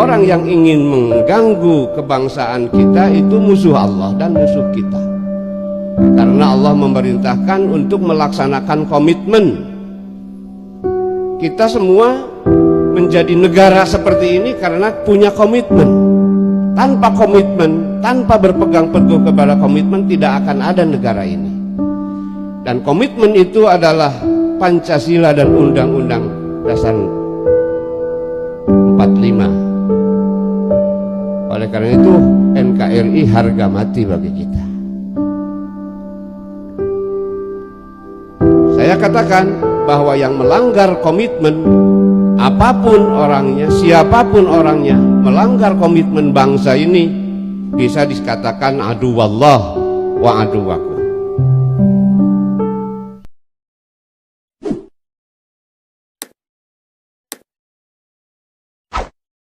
orang yang ingin mengganggu kebangsaan kita itu musuh Allah dan musuh kita. Karena Allah memerintahkan untuk melaksanakan komitmen. Kita semua menjadi negara seperti ini karena punya komitmen. Tanpa komitmen, tanpa berpegang teguh kepada komitmen, tidak akan ada negara ini. Dan komitmen itu adalah Pancasila dan Undang-Undang Dasar 45. Oleh karena itu NKRI harga mati bagi kita. Saya katakan bahwa yang melanggar komitmen, apapun orangnya, siapapun orangnya, melanggar komitmen bangsa ini bisa dikatakan aduwallah wa aduwakum.